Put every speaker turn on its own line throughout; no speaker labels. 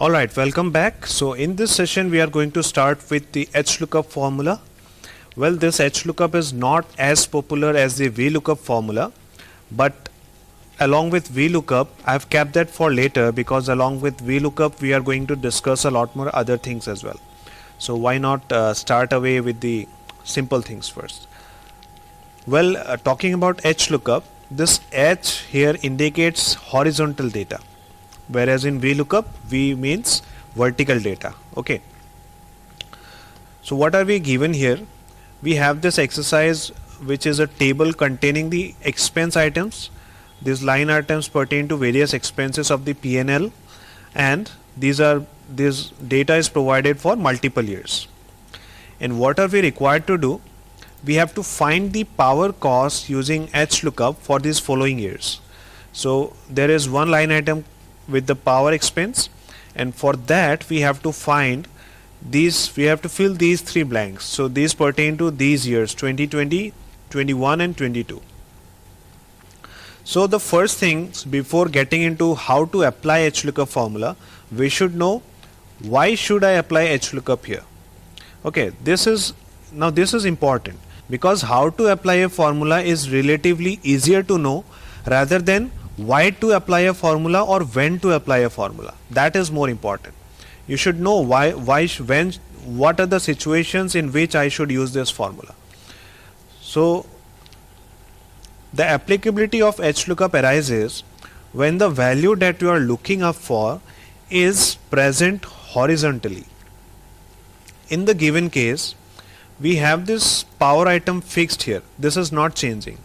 Alright, welcome back. So in this session we are going to start with the HLOOKUP formula. Well, this HLOOKUP is not as popular as the VLOOKUP formula, but along with VLOOKUP I have kept that for later, because along with VLOOKUP we are going to discuss a lot more other things as well. So why not start away with the simple things first. Well, talking about HLOOKUP, this H here indicates horizontal data, whereas in VLOOKUP V means vertical data. Okay, so what are we given here? We have this exercise which is a table containing the expense items. These line items pertain to various expenses of the P&L, and this data is provided for multiple years. And what are we required to do? We have to find the power cost using HLOOKUP for these following years. So there is one line item with the power expense, and for that we have to find these, we have to fill these three blanks. So these pertain to these years 2020, 21 and 22. So the first thing, before getting into how to apply HLOOKUP formula, we should know why should I apply HLOOKUP here. Okay, this is important, because how to apply a formula is relatively easier to know rather than why to apply a formula or when to apply a formula. That is more important. You should know why, when, what are the situations in which I should use this formula. So the applicability of HLOOKUP arises when the value that you are looking up for is present horizontally. In the given case, we have this power item fixed here. This is not changing.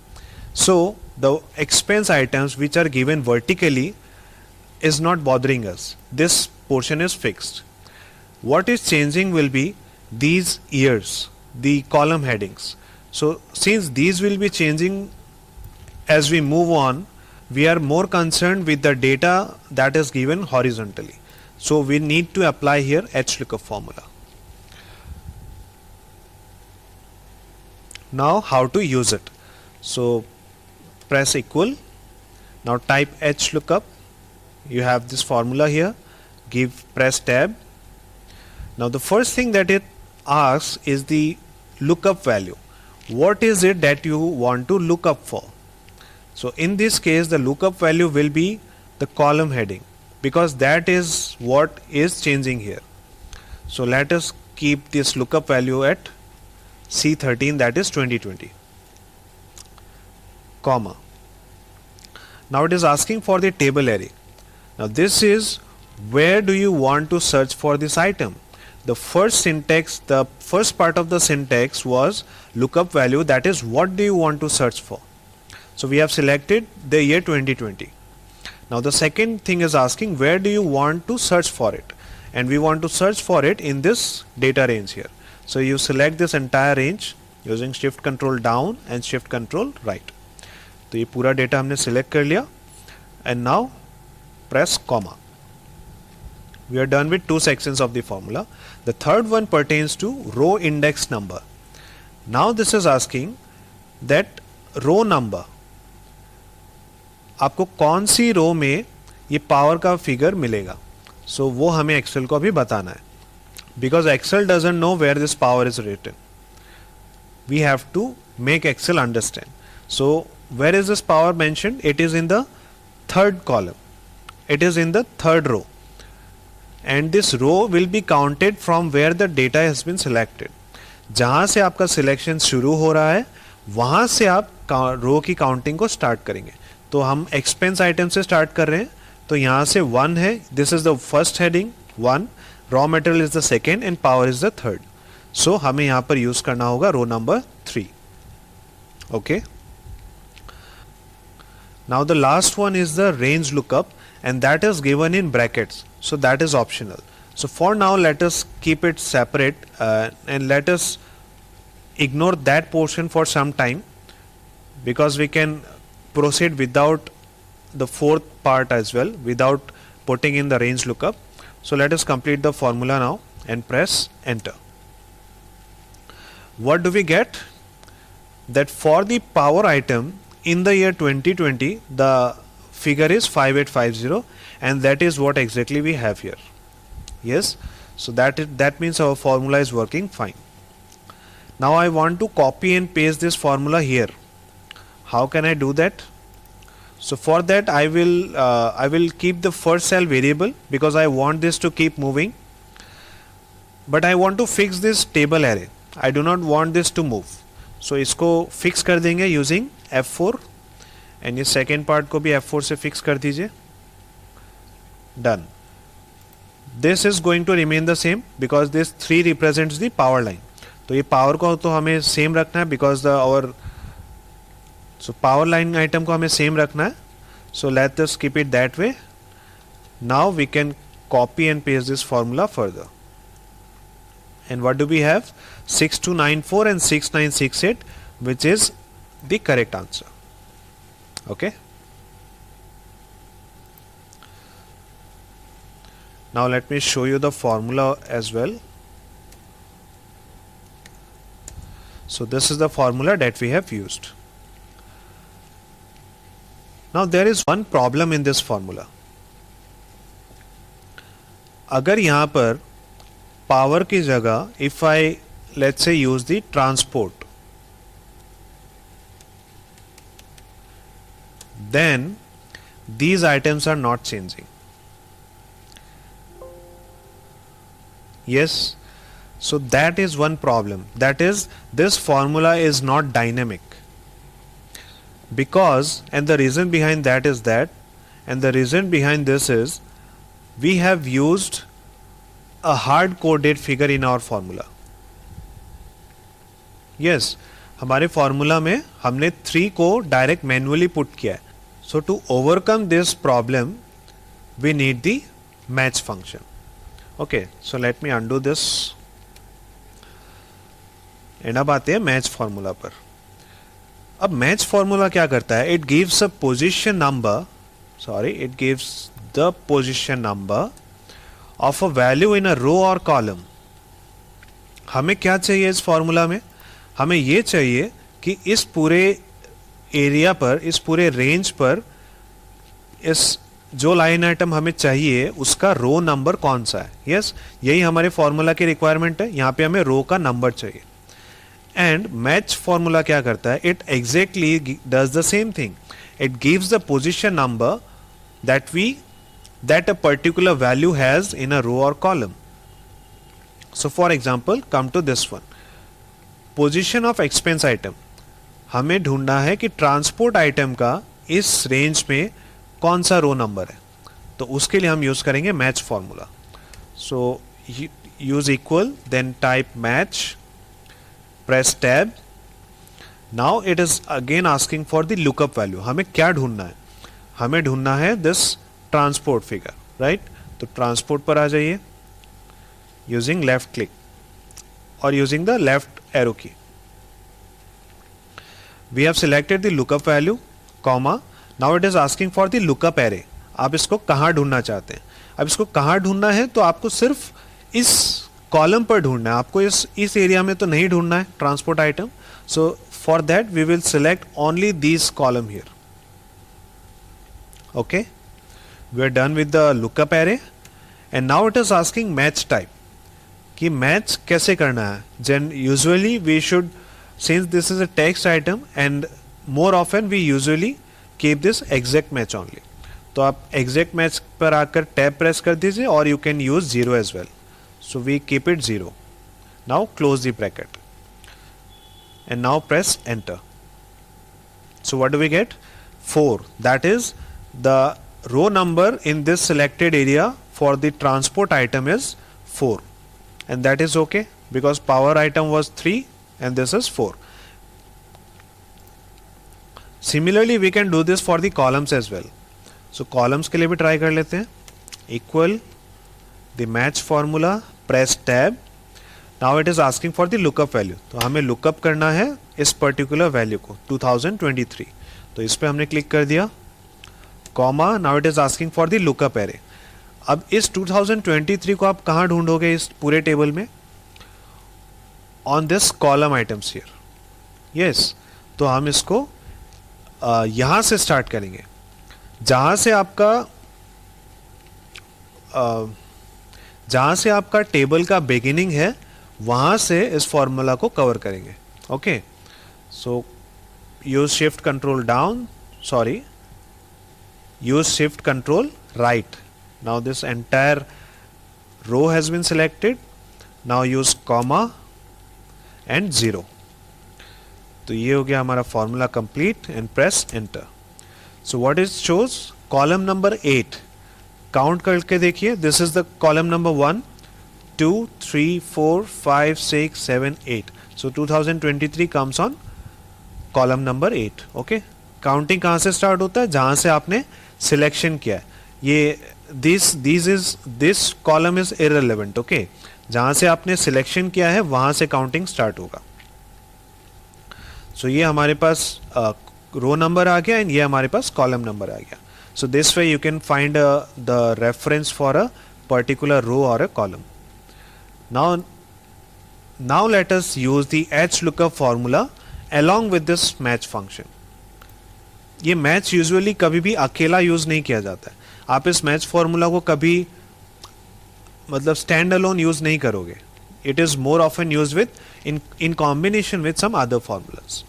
So the expense items which are given vertically is not bothering us. This portion is fixed. What is changing will be these years, the column headings. So since these will be changing as we move on, we are more concerned with the data that is given horizontally. So we need to apply here HLOOKUP formula. Now how to use it? So press equal. Now type HLOOKUP. You have this formula here. Press tab. Now the first thing that it asks is the lookup value. What is it that you want to look up for? So in this case the lookup value will be the column heading, because that is what is changing here. So let us keep this lookup value at C13, that is 2020, comma. Now it is asking for the table array. Now this is where do you want to search for this item. The first syntax, the first part of the syntax was lookup value, that is what do you want to search for. So we have selected the year 2020. Now the second thing is asking where do you want to search for it, and we want to search for it in this data range here. So you select this entire range using shift control down and shift control right. तो ये पूरा data हमने select कर लिया, and now press comma. We are done with two sections of the formula. The third one pertains to row index number. Now this is asking that row number, आपको कौन सी रो में ये पावर का figure मिलेगा. सो वो हमें एक्सेल को अभी बताना है, because Excel doesn't know where this power is written. We have to make Excel understand. So where is this power mentioned? It is in the third column. It is in the third row. And this row will be counted from where the data has been selected. जहाँ से आपका selection शुरू हो रहा है वहाँ से आप रो की काउंटिंग को स्टार्ट करेंगे. तो हम एक्सपेंस आइटम से स्टार्ट कर रहे हैं, तो यहाँ से 1 है, this is the first heading 1, raw material is the second and power is the third. So हमें यहाँ पर यूज करना होगा row number 3. Okay, now the last one is the range lookup, and that is given in brackets, so that is optional. So for now let us keep it separate and let us ignore that portion for some time, because we can proceed without the fourth part as well, without putting in the range lookup. So let us complete the formula now and press enter. What do we get? That for the power item in the year 2020 the figure is 5850, and that is what exactly we have here. Yes, so that means our formula is working fine. Now I want to copy and paste this formula here. How can I do that? So for that I will keep the first cell variable because I want this to keep moving, but I want to fix this table array. I do not want this to move. So इसको fix कर देंगे using F4 and ये second part को भी F4 से fix कर दीजिए. Done. This is going to remain the same because this 3 represents the power line. तो ये power को तो हमें same रखना है because our so power line item को हमें same रखना है. So let us keep it that way. Now we can copy and paste this formula further. And what do we have? 6294 and 6968, which is the correct answer. Okay. Now let me show you the formula as well. So this is the formula that we have used. Now there is one problem in this formula. अगर यहाँ पर power की जगह if I let's say use the transport, then these items are not changing. Yes, so that is one problem. That is, this formula is not dynamic. Because, and the reason behind that is that, and the reason behind this is, we have used a hard coded figure in our formula. Yes, हमारे formula में हमने 3 को direct manually put किया है. So to overcome this problem, we need the match function. Okay, so let me undo this. And अब आते हैं match formula पर. अब मैच फॉर्मूला क्या करता है? It gives a position number, sorry, it gives the position number of a value in a row और column. हमें क्या चाहिए इस फॉर्मूला में? हमें ये चाहिए कि इस पूरे एरिया पर, इस पूरे रेंज पर, इस जो लाइन आइटम हमें चाहिए उसका रो नंबर कौन सा है. यस, यही हमारे फॉर्मूला की रिक्वायरमेंट है. यहाँ पे हमें रो का नंबर चाहिए. एंड मैच फॉर्मूला क्या करता है? It exactly does the same thing. It gives the position number that a particular value has in a row or column. So for example, come to this one, position of expense item. हमें ढूंढना है कि transport item का इस range में कौन सा रो number है. तो उसके लिए हम यूज करेंगे match formula. So use equal, then type match, press tab. Now it is again asking for the lookup value. हमें क्या ढूंढना है? हमें ढूंढना है दिस ट्रांसपोर्ट फिगर, राइट. तो ट्रांसपोर्ट पर आ जाइए यूजिंग लेफ्ट क्लिक और using the left arrow key. We have selected the lookup value, comma. Now it is asking for the lookup array. आप इसको कहाँ ढूंढना चाहते हैं? अब इसको कहाँ ढूंढना है? तो आपको सिर्फ इस कॉलम पर ढूंढना है. आपको इस एरिया में तो नहीं ढूंढना है transport item. So for that we will select only this column here. Okay, we are done with the lookup array and now it is asking match type कि match कैसे करना है. Then usually we should, since this is a text item and more often we usually keep this exact match only. तो आप exact match पर आकर tab press कर दीजिए और you can use 0 as well. So we keep it 0. Now close the bracket and now press enter. So what do we get? 4. That is the row number in this selected area for the transport item is 4, and that is okay because power item was 3 and this is 4. Similarly we can do this for the columns as well. So columns के लिए भी try कर लेते हैं. Equal the match formula, press tab. Now it is asking for the lookup value. तो हमें lookup करना है इस particular value को 2023. तो इस पे हमने क्लिक कर दिया, comma. Now it is asking for the lookup array. अब इस 2023 को आप कहां ढूंढोगे इस पूरे टेबल में? On this column items here. Yes, तो हम इसको यहां से स्टार्ट करेंगे जहां से आपका जहाँ से आपका टेबल का बिगिनिंग है वहाँ से इस फॉर्मूला को कवर करेंगे. Okay, so use shift control down, sorry, use shift control right. Now this entire row has been selected. Now use comma and 0. तो ये हो गया हमारा formula complete and press enter. So what is shows column number 8. Count करके देखिए, this is the column number 1 2 3 4 5 6 7 8. So 2023 comes on column number 8. Okay, counting कहाँ से start होता है? जहाँ से आपने सिलेक्शन किया है. ये this column is irrelevant. Okay, जहाँ से आपने सिलेक्शन किया है वहाँ से काउंटिंग स्टार्ट होगा. सो ये हमारे पास रो नंबर आ गया एंड ये हमारे पास कॉलम नंबर आ गया. So this way you can find the reference for a particular row और a column. Now let us use the HLOOKUP formula along with this match function. ये मैच यूजुअली कभी भी अकेला use नहीं किया जाता है. आप इस मैच फॉर्मूला को कभी मतलब स्टैंड अलोन यूज नहीं करोगे. It is more often use with in combination with some other formulas.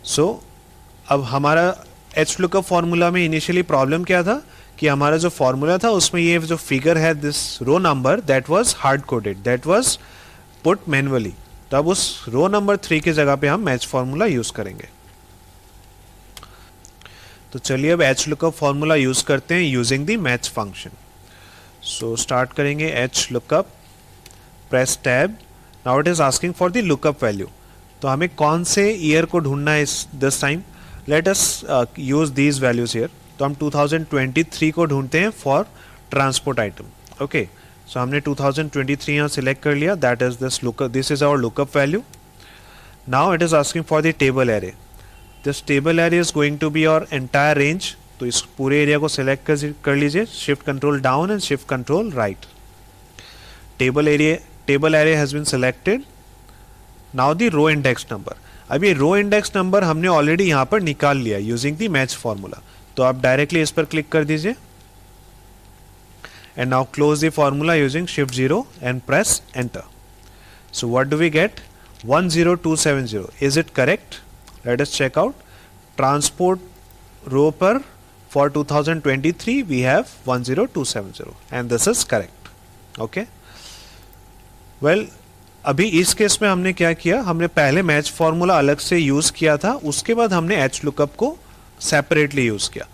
So अब हमारा HLOOKUP फॉर्मूला में इनिशियली प्रॉब्लम क्या था कि हमारा जो फॉर्मूला था उसमें ये जो फिगर है this row number that was hard coded, that was put manually. तो अब उस रो नंबर 3 की जगह पे हम मैच फॉर्मूला यूज करेंगे. तो चलिए अब HLOOKUP फॉर्मूला यूज करते हैं using the match function. So start करेंगे HLOOKUP, press tab. Now it is asking for the lookup value. तो हमें कौन से ईयर को ढूंढना है this time? Let us use these values here. तो हम 2023 को ढूंढते हैं for transport item. Okay, so हमने 2023 यहाँ सिलेक्ट कर लिया. That is this lookup, this is our lookup value. Now it is asking for the table array. This table array is going to be your entire range. तो इस पूरे area को select कर लीजिए. Shift control down and shift control right. Table array has been selected. Now the row index number. अब ये row index number हमने already यहाँ पर निकाल लिया यूजिंग द मैच फॉर्मूला. तो आप डायरेक्टली इस पर क्लिक कर दीजिए and now close the formula using shift 0 and press enter. So what do we get? 10270. Is it correct? Let us check out. Transport row per for 2023 we have 10270 and this is correct. Okay. Well, अभी इस case में हमने क्या किया, हमने पहले match formula अलग से यूज किया था, उसके बाद हमने HLOOKUP को सेपरेटली यूज किया.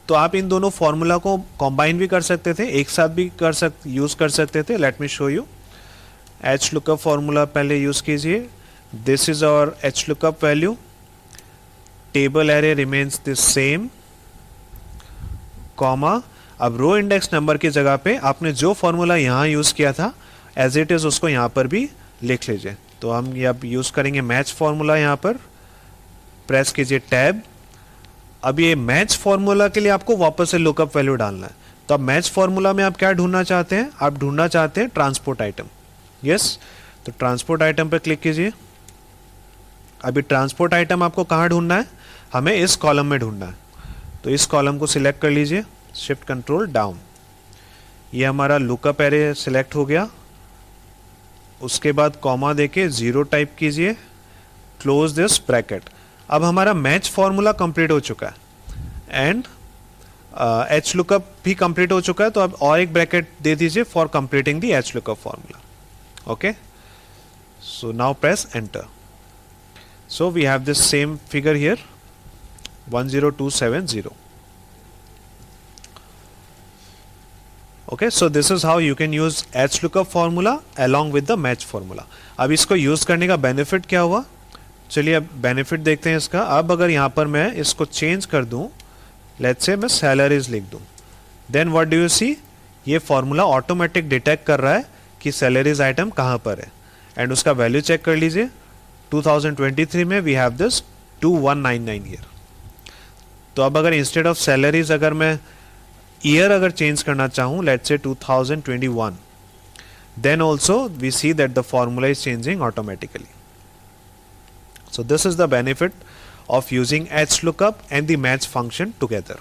तो आप इन दोनों फॉर्मूला को कंबाइन भी कर सकते थे, एक साथ भी यूज कर सकते थे. Let me show you. HLOOKUP formula पहले यूज कीजिए. This is our HLOOKUP value. Table array remains the same, comma. अब रो इंडेक्स नंबर की जगह पे आपने जो फॉर्मूला यहाँ यूज किया था एज इट इज उसको यहाँ पर भी लिख लीजिए. तो हम ये अब यूज करेंगे मैच फॉर्मूला. यहाँ पर प्रेस कीजिए टैब. अब ये मैच फॉर्मूला के लिए आपको वापस से लुकअप वैल्यू डालना है. तो अब मैच फॉर्मूला में आप क्या ढूंढना चाहते हैं? आप ढूंढना चाहते हैं ट्रांसपोर्ट आइटम. यस, तो ट्रांसपोर्ट आइटम पर क्लिक कीजिए. अभी ट्रांसपोर्ट आइटम आपको कहाँ ढूंढना है? हमें इस कॉलम में ढूंढना है. तो इस कॉलम को सिलेक्ट कर लीजिए. Shift control down. ये हमारा लुकअप एरे सिलेक्ट हो गया. उसके बाद कॉमा देके 0 टाइप कीजिए. Close this bracket. अब हमारा मैच फॉर्मूला कंप्लीट हो चुका है एंड HLOOKUP भी कंप्लीट हो चुका है. तो अब और एक ब्रैकेट दे दीजिए for completing the HLOOKUP formula. Okay, so now press enter. So we have this same figure here 10270. Okay, so this is how you can use HLOOKUP formula along with the match formula. अब इसको use करने का benefit क्या हुआ? चलिए अब benefit देखते हैं इसका. अब अगर यहाँ पर मैं इसको चेंज कर दूं, लेट्स से मैं सैलरीज लिख दूं, देन व्हाट डू यू सी? ये फॉर्मूला ऑटोमेटिक डिटेक्ट कर रहा है कि सैलरीज आइटम कहाँ पर है एंड उसका वैल्यू चेक कर लीजिए. 2023 में वी हैव दिस 2199 हियर. तो अब अगर इंस्टेड ऑफ सैलरीज अगर मैं ईयर अगर चेंज करना चाहूँ, let's say 2021, then also we see that the formula is changing automatically. So this is the benefit of using HLOOKUP and the match function together.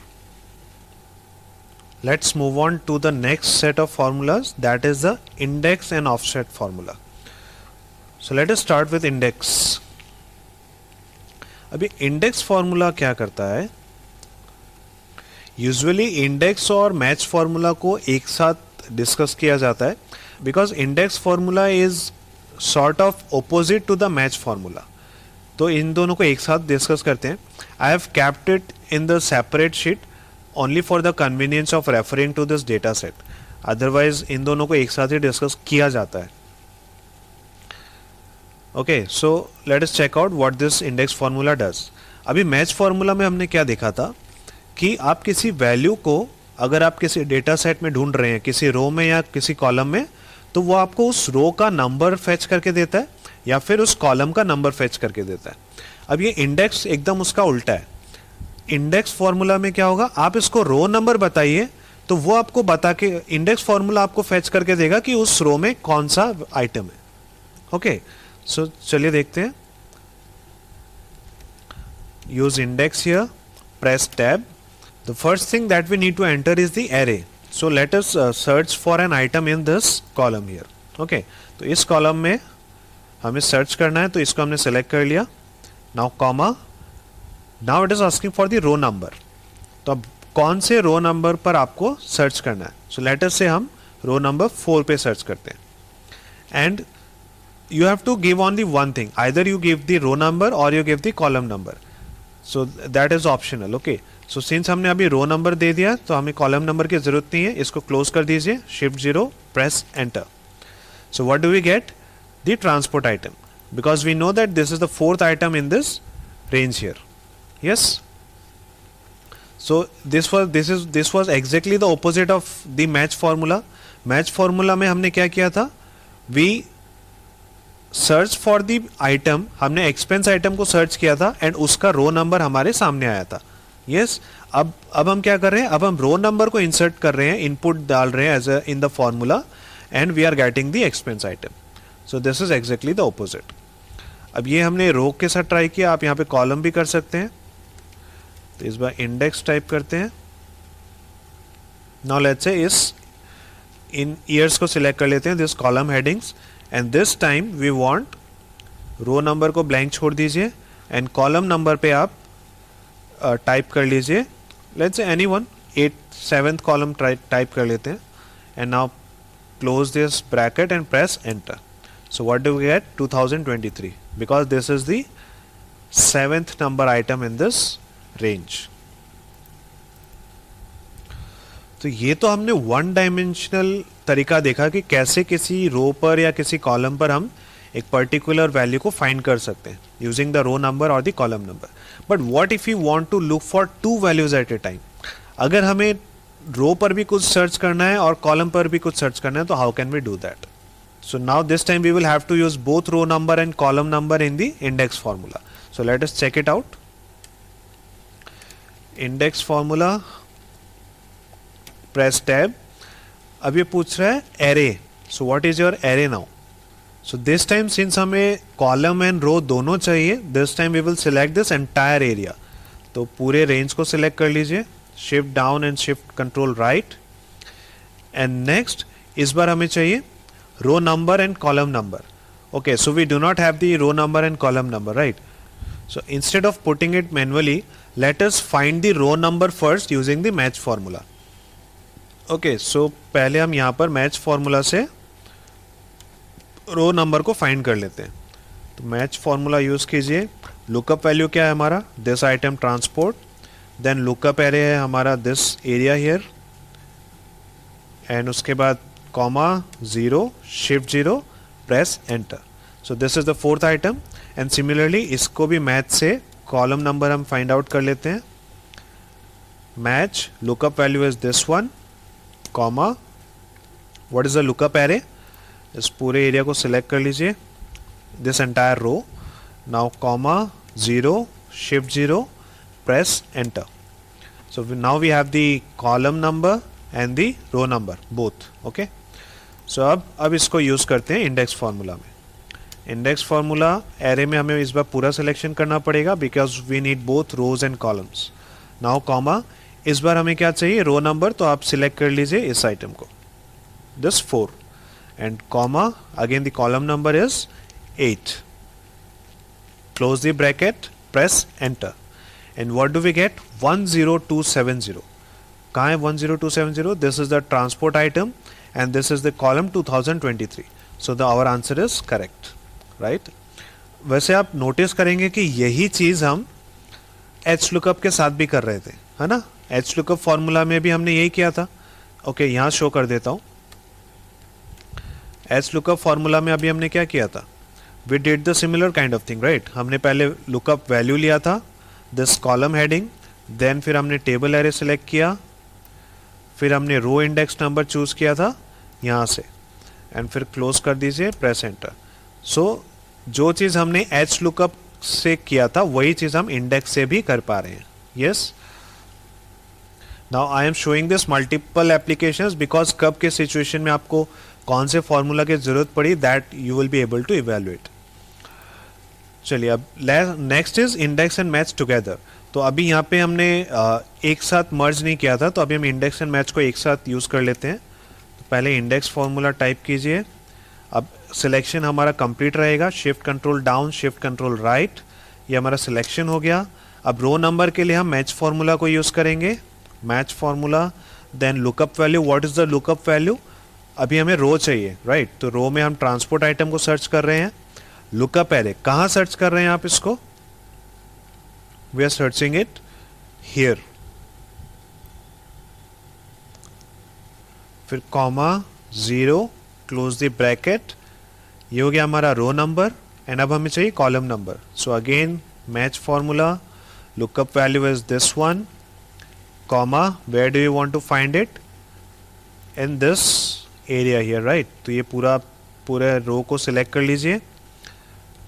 Let's move on to the next set of formulas, that is the index and offset formula. So let us start with index. अभी index formula क्या करता है, usually index और match formula को एक साथ discuss किया जाता है because index formula is sort of opposite to the match formula. तो इन दोनों को एक साथ डिस्कस करते हैं. I have kept it in the separate sheet only for the convenience of referring to this data set. Otherwise इन दोनों को एक साथ ही डिस्कस किया जाता है. Okay, so let us check out what this index formula does. अभी मैच फार्मूला में हमने क्या देखा था कि आप किसी वैल्यू को अगर आप किसी डेटा सेट में ढूंढ रहे हैं, किसी रो में या किसी कॉलम में, तो वो आपको उस रो का नंबर फेच करके देता है या फिर उस कॉलम का नंबर फेच करके देता है. अब ये इंडेक्स एकदम उसका उल्टा है. इंडेक्स फार्मूला में क्या होगा, आप इसको रो नंबर बताइए तो वो आपको बता के इंडेक्स फार्मूला आपको फेच करके देगा कि उस रो में कौन सा आइटम है. ओके, सो चलिए देखते हैं. Use index here, press tab. The first thing that we need to enter is the array. So let us search for an item in this column here. Okay, तो इस कॉलम में हमें search करना है, तो इसको हमने सेलेक्ट कर लिया. Now comma. Now it is asking for the row number. तो अब कौन से रो नंबर पर आपको सर्च करना है. So let us say हम रो नंबर 4 पे सर्च करते हैं. And you have to give only one thing. Either you give the row number or you give the column number. So that is optional. Okay. So since हमने अभी रो number दे दिया तो हमें column number की जरूरत नहीं है. इसको क्लोज कर दीजिए, shift 0, press enter. So what do we get, the transport item, because we know that this is the fourth item in this range here. Yes, so this was exactly the opposite of the match formula. Match formula में हमने क्या किया था, we search for the item, हमने expense item को सर्च किया था एंड उसका रो नंबर हमारे सामने आया था. यस, अब हम क्या कर रहे हैं, अब हम रो नंबर को इंसर्ट कर रहे हैं, इनपुट डाल रहे हैं as in the formula and we are getting the expense item. So this is exactly the opposite. अब ये हमने रो के साथ ट्राई किया, आप यहाँ पे कॉलम भी कर सकते हैं. तो इस बार इंडेक्स टाइप करते हैं. नाउ लेट्स से इस इन ईयर्स को सिलेक्ट कर लेते हैं, this column headings, and this time we want row number को ब्लैंक छोड़ दीजिए एंड कॉलम नंबर पे आप टाइप कर लीजिए, let's say any one, 7th column type कर लेते हैं. And now close this bracket and press enter. So what do we get, 2023, because this is the 7th number item in this range. तो ये तो हमने one dimensional तरीका देखा कि कैसे किसी रो पर या किसी कॉलम पर हम एक पर्टिकुलर वैल्यू को फाइंड कर सकते हैं यूजिंग द रो नंबर और the column number. But what if you want to look for 2 values at a time. अगर हमें रो पर भी कुछ सर्च करना है और कॉलम पर भी कुछ सर्च करना है, तो how can we do that. So now this time we will have to use both row number and column number in the index formula. So let us check it out. Index formula, press tab. अब ये पूछ रहा है array. So what is your array now. So this time since हमें column and row दोनों चाहिए, this time we will select this entire area. तो पूरे रेंज को सिलेक्ट कर लीजिए, shift down and shift control right. And next इस बार हमें चाहिए row number and column number. Okay, so we do not have the row number and column number, right. So instead of putting it manually, let us find the row number first using the match formula. Okay, so पहले हम यहाँ पर match formula से रो number को find कर लेते हैं. तो मैच फॉर्मूला यूज कीजिए. लुकअप वैल्यू क्या है हमारा, this item transport. Then lookup array है हमारा दिस एरिया हियर, एंड उसके बाद comma 0, shift 0, press enter. So this is the 4th item. And similarly इसको भी मैच से कॉलम नंबर हम फाइंड आउट कर लेते हैं. Match lookup value is this one, comma what is the lookup array. इस पूरे एरिया को सिलेक्ट कर लीजिए, this entire row. Now comma 0, shift 0, press enter. So now we have the column number and the row number both. Okay, so अब इसको use करते हैं index formula में. इंडेक्स फार्मूला एरे में हमें इस बार पूरा सिलेक्शन करना पड़ेगा because we need both rows and columns. Now comma इस बार हमें क्या चाहिए, रो नंबर, तो आप सिलेक्ट कर लीजिए इस आइटम को, this 4 and comma, again the column number is 8, close the bracket, press enter and what do we get, 10270. कहाँ है 10270? This is the transport item and this is the column 2023. So the our answer is correct, right. वैसे आप notice करेंगे कि यही चीज हम H lookup के साथ भी कर रहे थे, है ना. एच लुकअप फॉर्मूला में भी हमने यही किया था. ओके, यहाँ शो कर देता हूँ. एच लुकअप फॉर्मूला में अभी हमने क्या किया था, we did the similar kind of thing, right. हमने पहले लुकअप वैल्यू लिया था, दिस कॉलम हेडिंग, देन फिर हमने टेबल एरे सेलेक्ट किया, फिर हमने रो इंडेक्स नंबर चूज किया था यहाँ से, एंड फिर क्लोज कर दीजिए, प्रेस एंटर. सो जो चीज़ हमने एच लुकअप से किया था वही चीज़ हम इंडेक्स से भी कर पा रहे हैं. Yes. Now I am showing this multiple applications because कब के सिचुएशन में आपको कौन से फॉर्मूला की जरूरत पड़ी, that you will be able to evaluate. चलिए, अब next is index and match together. तो अभी यहाँ पे हमने एक साथ मर्ज नहीं किया था, तो अभी हम इंडेक्स एंड मैच को एक साथ यूज कर लेते हैं. तो पहले इंडेक्स फॉर्मूला टाइप कीजिए. अब सिलेक्शन हमारा कंप्लीट रहेगा, shift control down, shift control right, ये हमारा सिलेक्शन हो गया. अब रो नंबर के लिए हम मैच फॉर्मूला को यूज करेंगे, match formula, then lookup value. What is the lookup value? अभी हमें रो चाहिए, राइट. तो रो में हम ट्रांसपोर्ट आइटम को सर्च कर रहे हैं. लुकअप एरे कहाँ सर्च कर रहे हैं आप इसको? We are searching it here. फिर कॉमा 0, क्लोज द ब्रैकेट, ये हो गया हमारा रो नंबर एंड अब हमें चाहिए column number. So again match formula, lookup value is this one, comma, where do you want to find it, in this area here, right. तो ये पूरे रो को सिलेक्ट कर लीजिए,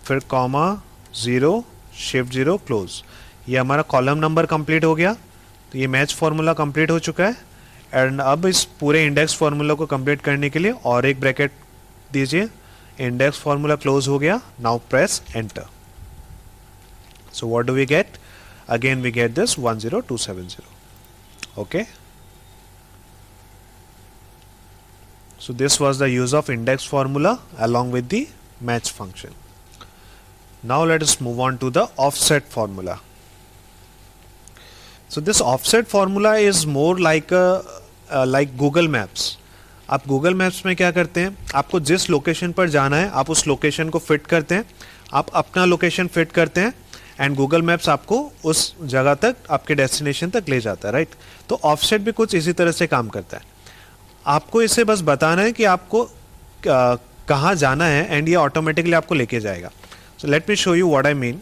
फिर कॉमा 0, शिफ्ट 0, क्लोज. ये हमारा कॉलम नंबर कंप्लीट हो गया. तो ये मैच फॉर्मूला कंप्लीट हो चुका है. एंड अब इस पूरे इंडेक्स फॉर्मूला को कंप्लीट करने के लिए और एक ब्रैकेट दीजिए, इंडेक्स फॉर्मूला क्लोज हो गया. Now press enter. So what do we get? Again we get this 10270. Okay. So this was the use of index formula along with the match function. Now let us move on to the offset formula. So this offset formula is more like like Google Maps. आप Google Maps में क्या करते हैं, आपको जिस location पर जाना है आप उस लोकेशन को फिट करते हैं, आप अपना लोकेशन फिट करते हैं एंड Google Maps आपको उस जगह तक, आपके डेस्टिनेशन तक ले जाता है, राइट. तो ऑफसेट भी कुछ इसी तरह से काम करता है. आपको इसे बस बताना है कि आपको कहाँ जाना है एंड ये ऑटोमेटिकली आपको लेके जाएगा. So let me show you what I mean.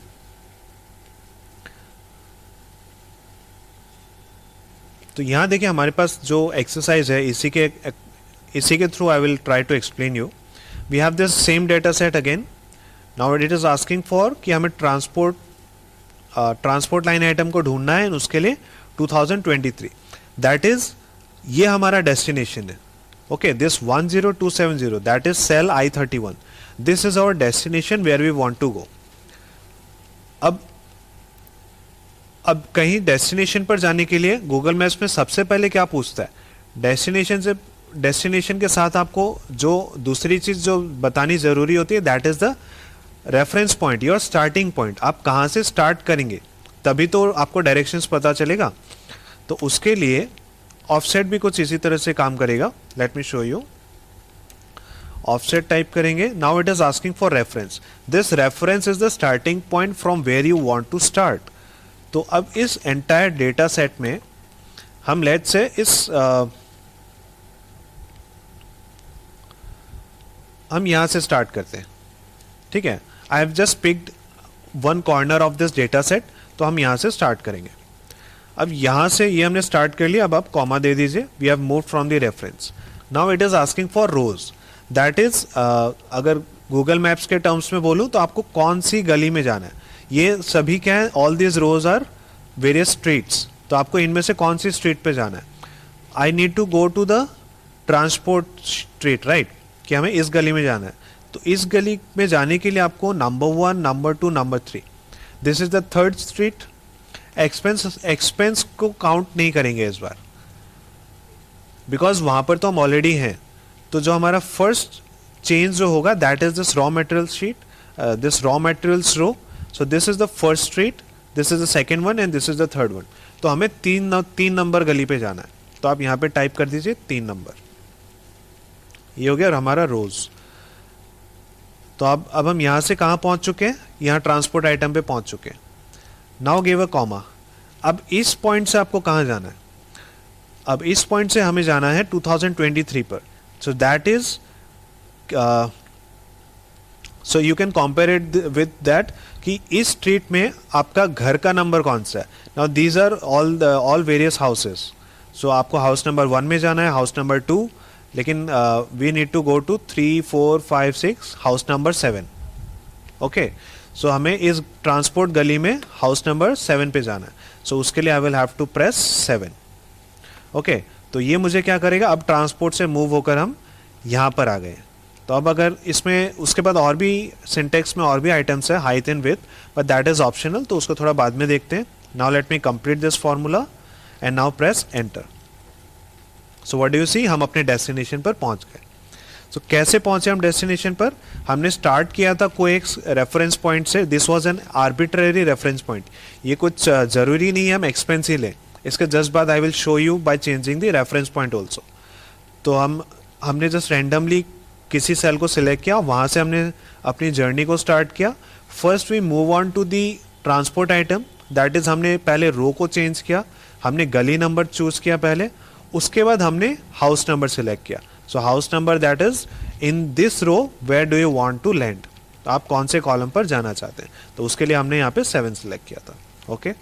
तो यहाँ देखिए हमारे पास जो एक्सरसाइज है इसी के through I will try to explain you. We have this same data set again. Now it is asking for कि हमें ट्रांसपोर्ट लाइन आइटम को ढूंढना है, उसके लिए 2023, दैट इज ये हमारा डेस्टिनेशन है. Okay, this 10270 that is cell I31. This is our destination where we want to go. अब कहीं डेस्टिनेशन पर जाने के लिए गूगल मैप्स में सबसे पहले क्या पूछता है, डेस्टिनेशन के साथ आपको जो दूसरी चीज जो बतानी जरूरी होती है, that is the reference point, your starting point. आप कहाँ से स्टार्ट करेंगे तभी तो आपको डायरेक्शंस पता चलेगा. तो उसके लिए ऑफसेट भी कुछ इसी तरह से काम करेगा. Let me show you. Offset type करेंगे. Now it is asking for reference. This reference is the starting point from where you want to start. तो अब इस एंटायर डेटा सेट में हम लेट से हम यहां से स्टार्ट करते हैं, ठीक है. I have just picked one corner of this data set, तो हम यहां से स्टार्ट करेंगे. अब यहां से ये हमने स्टार्ट कर लिया. अब आप कॉमा दे दीजिए. We have moved from the reference. Now it is asking for rows. That is अगर गूगल मैप्स के टर्म्स में बोलूं तो आपको कौन सी गली में जाना है. ये सभी क्या है, all these rows are various streets. तो आपको इनमें से कौन सी स्ट्रीट पे जाना है. I need to go to the transport street, right, कि हमें इस गली में जाना है. तो इस गली में जाने के लिए आपको number 1, number 2, number 3, this is the third street expense को काउंट नहीं करेंगे इस बार, बिकॉज वहां पर तो हम ऑलरेडी हैं। तो जो हमारा फर्स्ट चेंज जो होगा that is this raw material sheet, this raw materials row. So this is the first street, this is the second one and this is the third one. तो हमें तीन नंबर गली पे जाना है, तो आप यहाँ पे टाइप कर दीजिए 3 नंबर। ये हो गया और हमारा रोज। तो अब हम यहाँ से कहाँ पहुँच चुके हैं, यहाँ ट्रांसपोर्ट आइटम पे पहुँच चुके हैं। Now give a comma. अब इस पॉइंट से आपको कहाँ जाना है, अब इस पॉइंट से हमें जाना है 2023 पर। So that is so you can compare it with that कि इस स्ट्रीट में आपका घर का नंबर कौन सा है। Now these are all various houses. So आपको हाउस नंबर 1 में जाना है, हाउस नंबर 2, लेकिन we need to go to 3, 4, 5, 6, house number 7। Okay, so हमें इस ट्रांसपोर्ट गली में हाउस नंबर 7 पे जाना है। सो उसके लिए I will have to press 7। Okay, तो ये मुझे क्या करेगा, अब ट्रांसपोर्ट से मूव होकर हम यहाँ पर आ गए। तो अब अगर इसमें उसके बाद और भी सिंटेक्स में और भी आइटम्स है, height and width, but that is optional, तो उसको थोड़ा बाद में देखते हैं। Now let me complete this formula and now press enter. So what do you see, हम अपने डेस्टिनेशन पर पहुंच गए। सो कैसे पहुंचे हम डेस्टिनेशन पर, हमने स्टार्ट किया था कोई एक रेफरेंस पॉइंट से। This was an arbitrary reference point. ये कुछ जरूरी नहीं है हम एक्सपेंस ही लें, इसके जस्ट बाद I will show you by changing the reference point also. तो हमने जस्ट रैंडमली किसी सेल को सिलेक्ट किया, वहाँ से हमने अपनी जर्नी को स्टार्ट किया। First we move on to the transport item, that is हमने पहले रो को चेंज किया, हमने गली नंबर चूज किया पहले, उसके बाद हमने हाउस नंबर सिलेक्ट किया। So house number that is in this row, where do you want to land, तो आप कौन से कॉलम पर जाना चाहते हैं, तो उसके लिए हमने यहाँ पे 7 सिलेक्ट किया था। ओके,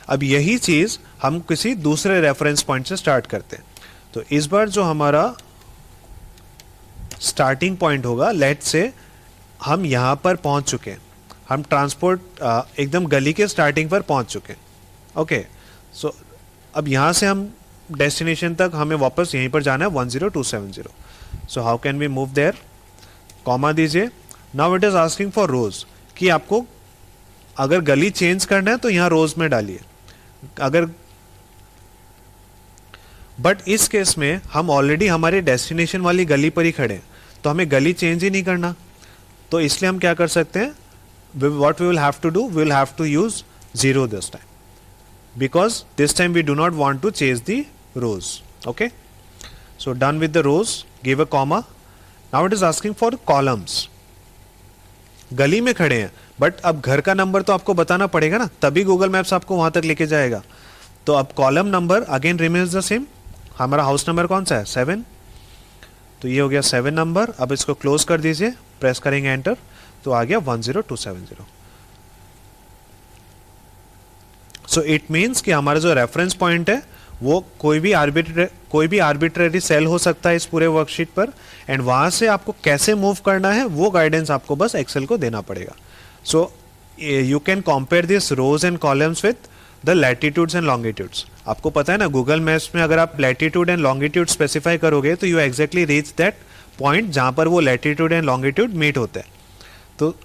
अब यही चीज हम किसी दूसरे रेफरेंस पॉइंट से स्टार्ट करते हैं। तो इस बार जो हमारा स्टार्टिंग पॉइंट होगा, लेट से हम यहाँ पर पहुंच चुके हैं, हम ट्रांसपोर्ट एकदम गली के स्टार्टिंग पर पहुंच चुके हैं। ओके, सो अब यहाँ से हम डेस्टिनेशन तक हमें वापस यहीं पर जाना है 10270। So how can we move there, comma दीजिए। Now it is asking for rows, कि आपको अगर गली चेंज करना है तो यहाँ रोज में डालिए। अगर बट इस केस में हम ऑलरेडी हमारे डेस्टिनेशन वाली गली पर ही खड़े हैं, तो हमें गली चेंज ही नहीं करना। तो इसलिए हम क्या कर सकते हैं, what we will have to do, we will have to use 0 this time, because this time we do not want to chase the rows. Okay, so done with the rows, give a comma. Now it is asking for columns. गली में खड़े हैं, but अब घर का number तो आपको बताना पड़ेगा ना, तभी गूगल मैप्स आपको वहां तक लेके जाएगा। तो अब column number again remains the same. हमारा हाउस नंबर कौन सा है, 7, तो ये हो गया 7 नंबर। अब इसको क्लोज कर दीजिए, प्रेस करेंगे एंटर, तो आ गया 10270। सो इट मीन्स कि हमारा जो रेफरेंस पॉइंट है वो कोई भी आर्बिट्रेरी सेल हो सकता है इस पूरे वर्कशीट पर, एंड वहां से आपको कैसे मूव करना है वो गाइडेंस आपको बस एक्सेल को देना पड़ेगा। So you can compare this rows and columns with the latitudes and longitudes. आपको पता है ना, गूगल मैप्स में अगर आप लैटिट्यूड एंड लॉन्गिट्यूड स्पेसिफाई करोगे तो you exactly reach that point जहां पर वो लैटिट्यूड एंड लॉन्गिट्यूड मीट होते हैं। तो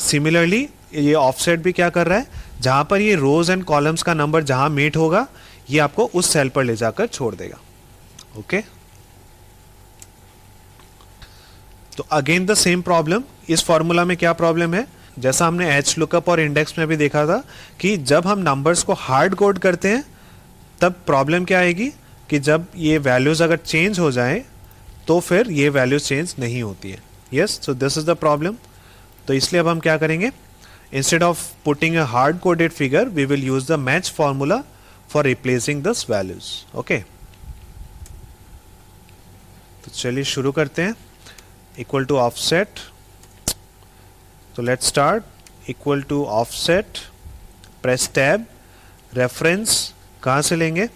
सिमिलरली ये ऑफसेट भी क्या कर रहा है, जहां पर ये रोज एंड कॉलम्स का नंबर जहां मीट होगा ये आपको उस सेल पर ले जाकर छोड़ देगा। ओके, तो अगेन द सेम प्रॉब्लम। इस फॉर्मूला में क्या प्रॉब्लम है, जैसा हमने एच लुकअप और इंडेक्स में भी देखा था कि जब हम नंबर्स को हार्ड कोड करते हैं तब प्रॉब्लम क्या आएगी कि जब ये वैल्यूज अगर चेंज हो जाए तो फिर ये वैल्यूज चेंज नहीं होती है। Yes, so this is the problem. तो इसलिए अब हम क्या करेंगे, instead of putting a hard coded figure we will use the match formula for replacing this values. Okay, तो चलिए शुरू करते हैं। इक्वल टू ऑफसेट, तो let's start. Equal to offset, press tab, reference कहां से लेंगे,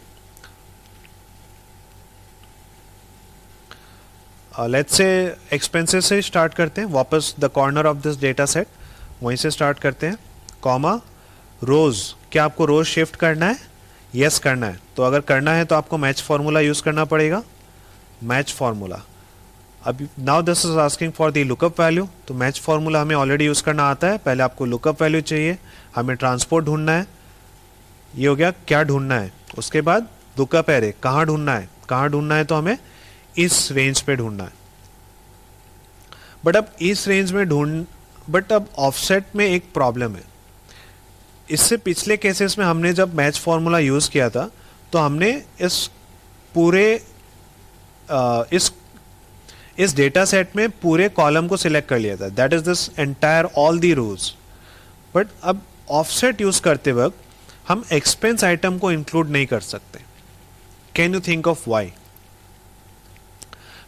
लेट्स से एक्सपेंसेस से स्टार्ट करते हैं। वापस the corner of this data set, वहीं से स्टार्ट करते हैं। कॉमा, रोज, क्या आपको रोज शिफ्ट करना है, यस करना है। तो अगर करना है तो आपको मैच फार्मूला यूज करना पड़ेगा, मैच फार्मूला। अब now this is asking for the lookup value, तो मैच फार्मूला हमें ऑलरेडी यूज करना आता है। पहले आपको लुकअप वैल्यू चाहिए, हमें ट्रांसपोर्ट ढूंढना है, ये हो गया क्या ढूंढना है। उसके बाद लुकअप एरे कहाँ ढूंढना है, कहाँ ढूंढना है, तो हमें इस रेंज पे ढूंढना है। बट अब इस रेंज में बट अब ऑफसेट में एक प्रॉब्लम है। इससे पिछले केसेस में हमने जब मैच फॉर्मूला यूज़ किया था तो हमने इस पूरे इस डेटा सेट में पूरे कॉलम को सिलेक्ट कर लिया था, that is this entire all the rows. But अब ऑफसेट यूज करते वक्त हम एक्सपेंस आइटम को इंक्लूड नहीं कर सकते। Can you think of why?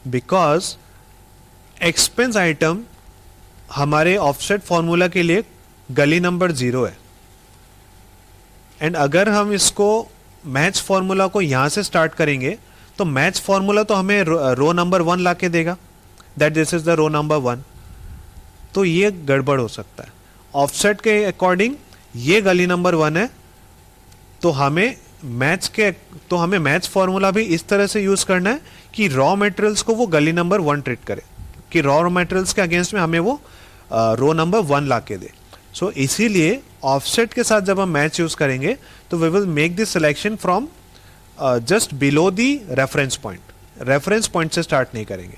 Because expense item हमारे ऑफसेट फॉर्मूला के लिए गली नंबर 0 है, एंड अगर हम इसको मैच फॉर्मूला को यहां से स्टार्ट करेंगे तो मैच फॉर्मूला तो हमें रो नंबर 1 ला के देगा, that this is the row number 1। तो ये गड़बड़ हो सकता है। ऑफसेट के अकॉर्डिंग ये गली नंबर 1 है, तो हमें मैच फॉर्मूला भी इस तरह से यूज करना है कि रॉ मटेरियल्स को वो गली नंबर 1 ट्रीट करे, कि रॉ मटेरियल्स के अगेंस्ट में हमें वो रो नंबर 1 ला के दे। सो इसीलिए ऑफसेट के साथ जब हम मैच यूज करेंगे तो we will make this selection from just below the reference point, reference point से स्टार्ट नहीं करेंगे।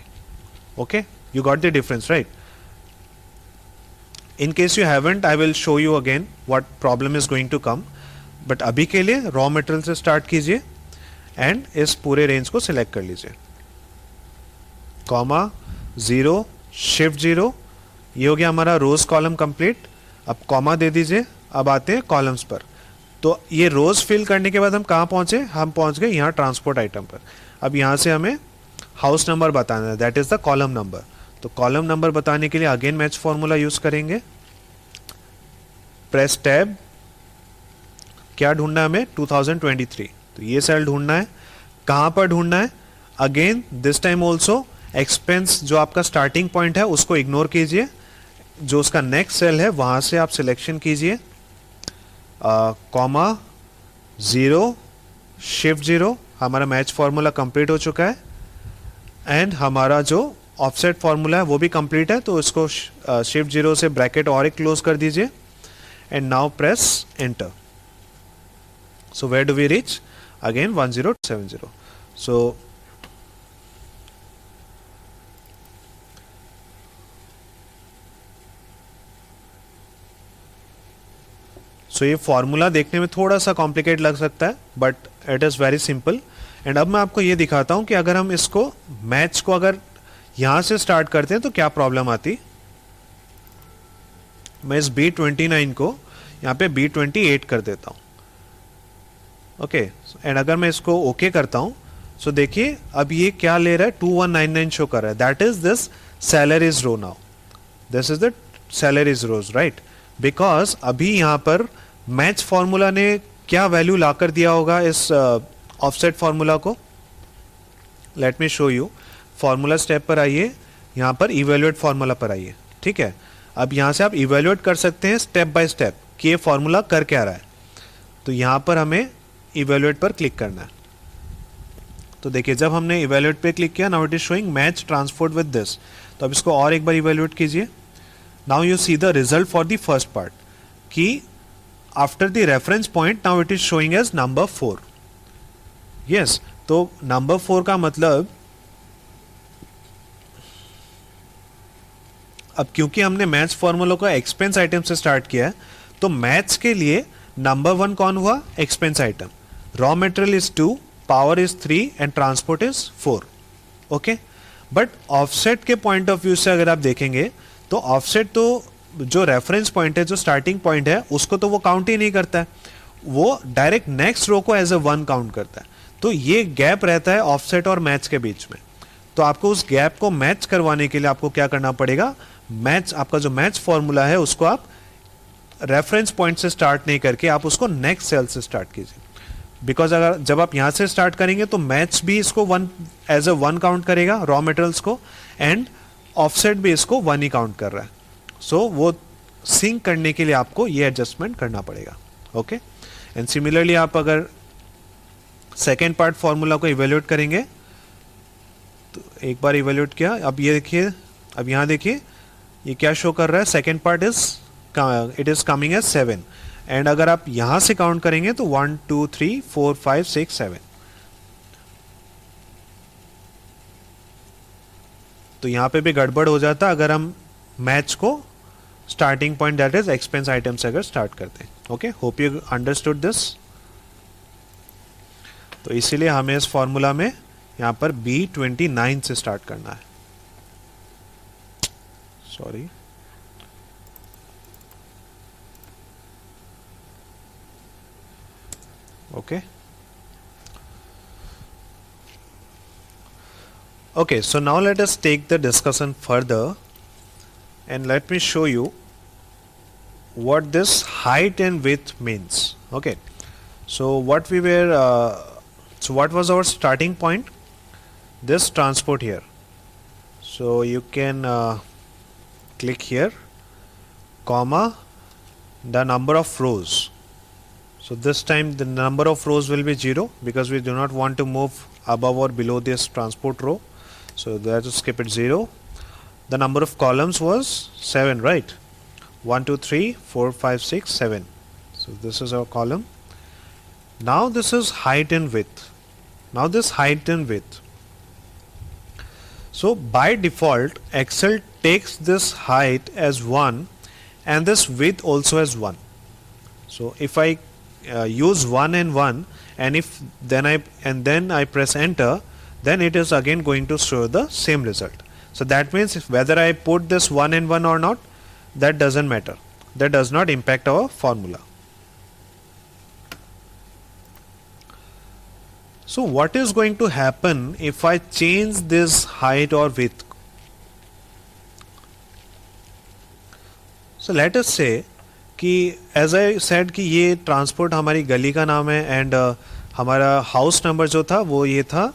Okay, you got the difference right? In case you haven't, I will show you again what problem is going to come, but अभी के लिए raw material से start कीजिए and इस पूरे रेंज को सिलेक्ट कर लीजिए। कॉमा 0 शिफ्ट 0, ये हो गया हमारा रोज कॉलम कंप्लीट। अब कॉमा दे दीजिए। अब आते हैं कॉलम्स पर। तो ये रोज फिल करने के बाद हम कहाँ पहुंचे? हम पहुंच गए यहाँ ट्रांसपोर्ट आइटम पर। अब यहाँ से हमें हाउस नंबर बताना है, that is the column number. तो कॉलम नंबर बताने के लिए अगेन मैच फॉर्मूला यूज करेंगे। Press tab. क्या ढूंढना है हमें? 2023। तो ये सेल ढूंढना है। कहाँ पर ढूंढना है? Again this time also expense जो आपका स्टार्टिंग पॉइंट है उसको इग्नोर कीजिए, जो उसका नेक्स्ट सेल है वहां से आप सिलेक्शन कीजिए। कॉमा 0 शिफ्ट 0, हमारा मैच फॉर्मूला कंप्लीट हो चुका है एंड हमारा जो ऑफसेट फॉर्मूला है वो भी कंप्लीट है। तो इसको शिफ्ट 0 से ब्रैकेट और एक क्लोज कर दीजिए and now press enter. So where do we reach? Again 1070। So ये फॉर्मूला देखने में थोड़ा सा कॉम्प्लिकेट लग सकता है, but it is very simple. And अब मैं आपको ये दिखाता हूं कि अगर हम इसको मैच को अगर यहां से स्टार्ट करते हैं तो क्या प्रॉब्लम आती। मैं इस B29 को यहाँ पे B28 कर देता हूँ। ओके, एंड अगर मैं इसको ओके करता हूँ, सो देखिए अब ये क्या ले रहा है, 2199 शो कर रहा है, that is this salaries row. Now this is the salaries rows, right? Because अभी यहाँ पर मैच फॉर्मूला ने क्या वैल्यू लाकर दिया होगा इस ऑफसेट फॉर्मूला को। Late me show you. Formula step पर आइए, यहाँ पर इवेल्युएट फॉर्मूला पर आइए। ठीक है, अब यहाँ से आप इवेल्युएट कर सकते हैं स्टेप बाय स्टेप कि ये फॉर्मूला कर क्या रहा है। तो यहाँ पर हमें इवेल्युएट पर क्लिक करना है। तो देखिए जब हमने इवेल्युएट पे क्लिक किया, now it is showing match transport with this. तो अब इसको और एक बार इवेल्युएट कीजिए। Now you see the result for the first part कि after the reference point now it is showing as number 4। Yes, तो नंबर 4 का मतलब अब क्योंकि हमने मैच फॉर्मूला को एक्सपेंस आइटम से स्टार्ट किया है, तो मैच के लिए नंबर 1 कौन हुआ? Expense item. Raw material is 2, power is 3 and transport is 4। Okay, but offset के पॉइंट ऑफ व्यू से अगर आप देखेंगे तो ऑफसेट तो जो रेफरेंस पॉइंट है, जो स्टार्टिंग पॉइंट है, उसको तो वो काउंट ही नहीं करता है, वो डायरेक्ट नेक्स्ट रो को एज ए 1 काउंट करता है। तो ये गैप रहता है ऑफसेट और मैच के बीच में। तो आपको उस गैप को मैच करवाने के लिए आपको क्या करना पड़ेगा? मैच, आपका जो मैच फॉर्मूला है उसको आप रेफरेंस पॉइंट से स्टार्ट नहीं करके आप उसको नेक्स्ट सेल से स्टार्ट कीजिए। बिकॉज अगर जब आप यहां से स्टार्ट करेंगे तो मैच भी इसको 1 एज ए 1 काउंट करेगा रॉ मटेरियल्स को, एंड ऑफसेट भी इसको 1 ही काउंट कर रहा है। सो वो सिंक करने के लिए आपको ये एडजस्टमेंट करना पड़ेगा। ओके, एंड सिमिलरली आप अगर सेकेंड पार्ट फॉर्मूला को इवेल्युएट करेंगे, तो एक बार इवेल्युएट किया, अब ये देखिए, अब यहाँ देखिए ये क्या शो कर रहा है, second part is it is coming as 7 and अगर आप यहां से काउंट करेंगे तो 1 2 3 4 5 6 7, तो यहां पे भी गड़बड़ हो जाता अगर हम मैच को starting point that is expense item से अगर स्टार्ट करते हैं. Okay, hope you understood this. तो इसीलिए हमें इस फॉर्मूला में यहां पर B29 से स्टार्ट करना है. Sorry, okay. Okay, so now let us take the discussion further and let me show you what this height and width means. Okay, so what was our starting point? This transport here. So you can click here, comma, the number of rows. So this time the number of rows will be 0 because we do not want to move above or below this transport row. So there to skip it 0. The number of columns was 7, right? 1 2 3 4 5 6 7. So this is our column. Now this is height and width. Now this height and width. So by default Excel takes this height as 1 and this width also as 1. So if I use 1 and 1 and if then I press enter, then it is again going to show the same result. So that means if whether I put this 1 and 1 or not, that doesn't matter. That does not impact our formula. So what is going to happen if I change this height or width? So let us say कि as I said कि ये transport हमारी गली का नाम है and हमारा house number जो था वो ये था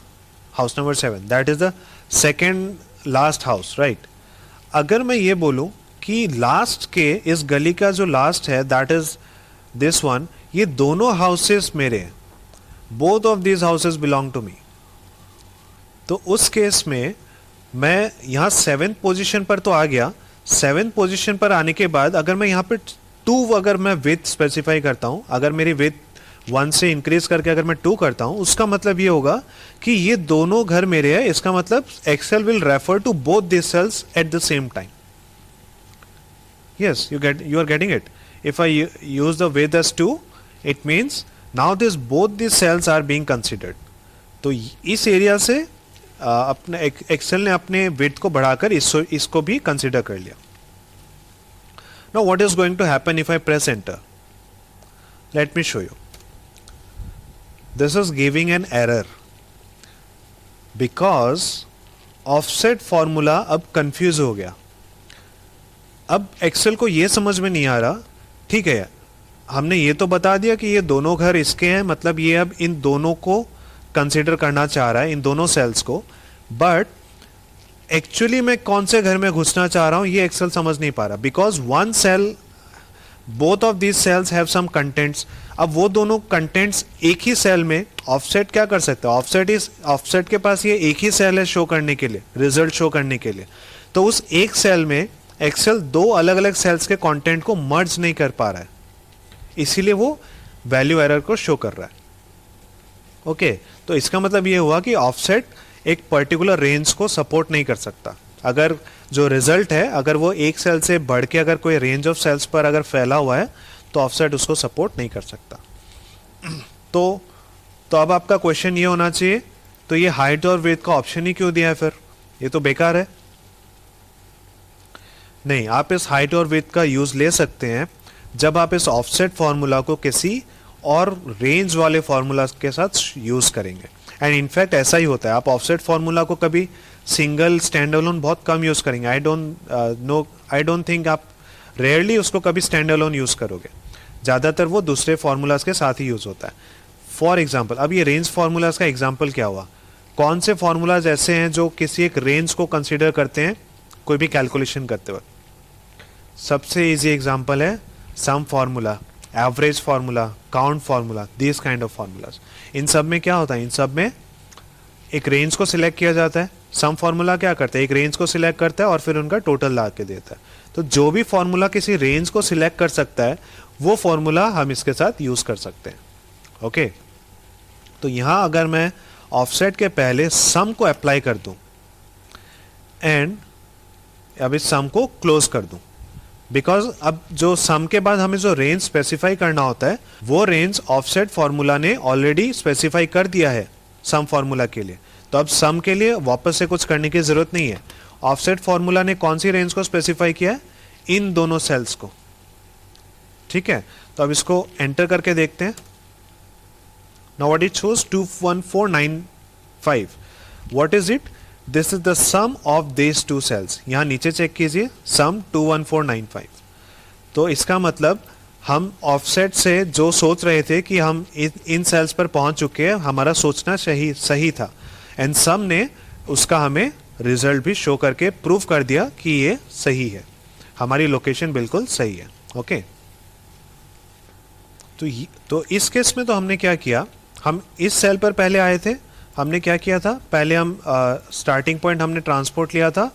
house number 7, that is the second last house, right. अगर मैं ये बोलूं कि लास्ट के इस गली का जो लास्ट है दैट इज दिस वन, ये दोनों हाउसेस मेरे हैं, both of these houses belong to me, तो उस केस में मैं यहाँ 7th पोजीशन पर तो आ गया. 7th पोजीशन पर आने के बाद अगर मैं यहाँ पे 2 अगर मैं विथ स्पेसिफाई करता हूं, अगर मेरी विथ 1 से इंक्रीज करके अगर मैं 2 करता हूं, उसका मतलब ये होगा कि ये दोनों घर मेरे हैं. इसका मतलब Excel will refer to both this cells at the same time. Yes, you are getting it. If I use the with as 2, it means now this both this cells are being considered. तो इस area से अपने Excel ने अपने with को बढ़ाकर इसको भी कंसिडर कर लिया. Now what is going to happen if I press enter? Let me show you. This is giving an error because offset formula अब confuse हो गया. अब Excel को ये समझ में नहीं आ रहा, ठीक है, हमने ये तो बता दिया कि ये दोनों घर इसके हैं, मतलब ये अब इन दोनों को कंसिडर करना चाह रहा है, इन दोनों सेल्स को, बट एक्चुअली मैं कौन से घर में घुसना चाह रहा हूं ये एक्सेल समझ नहीं पा रहा. Because one cell, both of these cells have some contents. अब वो दोनों कंटेंट्स एक ही सेल में ऑफसेट क्या कर सकता है? ऑफसेट के पास ये एक ही सेल है शो करने के लिए, रिजल्ट शो करने के लिए. तो उस एक सेल में एक्सेल 2 अलग अलग सेल्स के कंटेंट को मर्ज नहीं कर पा रहा है, इसीलिए वो वैल्यू एरर को शो कर रहा है. ओके, तो इसका मतलब ये हुआ कि ऑफसेट एक पर्टिकुलर रेंज को सपोर्ट नहीं कर सकता. अगर जो रिजल्ट है अगर वो एक सेल से बढ़ के अगर कोई रेंज ऑफ सेल्स पर अगर फैला हुआ है तो ऑफसेट उसको सपोर्ट नहीं कर सकता. तो अब आपका क्वेश्चन ये होना चाहिए, तो ये हाइट और विड्थ का ऑप्शन ही क्यों दिया है फिर? ये तो बेकार है. नहीं, आप इस हाइट और विड्थ का यूज ले सकते हैं जब आप इस ऑफसेट फॉर्मूला को किसी और रेंज वाले फॉर्मूला के साथ यूज करेंगे. एंड इनफैक्ट ऐसा ही होता है. आप ऑफसेट फॉर्मूला को कभी सिंगल स्टैंड अलोन बहुत कम यूज करेंगे. आई डोंट थिंक आप रेयरली उसको कभी स्टैंड अलोन यूज करोगे. ज़्यादातर वो दूसरे फॉर्मूलाज के साथ ही यूज होता है. फॉर एग्जाम्पल, अब ये रेंज फॉर्मूलाज का एग्जाम्पल क्या हुआ? कौन से फॉर्मूलाज ऐसे हैं जो किसी एक रेंज को कंसिडर करते हैं कोई भी कैलकुलेशन करते वक्त? सबसे इजी एग्जाम्पल है sum formula, average formula, count formula, this kind of formulas. इन सब में क्या होता है? इन सब में एक रेंज को सिलेक्ट किया जाता है. सम फार्मूला क्या करता है? एक रेंज को सिलेक्ट करता है और फिर उनका टोटल ला के देता है. तो जो भी फार्मूला किसी रेंज को सिलेक्ट कर सकता है वो फॉर्मूला हम इसके साथ यूज कर सकते हैं। ओके, तो यहां अगर मैं ऑफसेट के पहले सम को अप्लाई कर दूं एंड अब इस सम को क्लोज कर दूं, बिकॉज अब जो सम के बाद हमें जो रेंज स्पेसिफाई करना होता है वो रेंज ऑफसेट फॉर्मूला ने ऑलरेडी स्पेसिफाई कर दिया है सम फॉर्मूला के लिए। तो अब सम के लिए वापस से कुछ करने की जरूरत नहीं है। ऑफसेट फॉर्मूला ने कौन सी रेंज को स्पेसिफाई किया है? इन दोनों सेल्स को। ठीक है, तो अब इसको एंटर करके देखते हैं। Now what it shows 21495। What is it? This is the sum of this two cells. यहां नीचे चेक कीजिए, सम 21495। तो इसका मतलब हम ऑफसेट से जो सोच रहे थे कि हम इन सेल्स पर पहुंच चुके हैं, हमारा सोचना सही था, एंड सम ने उसका हमें रिजल्ट भी शो करके प्रूव कर दिया कि ये सही है, हमारी लोकेशन बिल्कुल सही है। ओके, तो इस केस में तो हमने क्या किया, हम इस सेल पर पहले आए थे, हमने क्या किया था, पहले हम स्टार्टिंग पॉइंट हमने ट्रांसपोर्ट लिया था,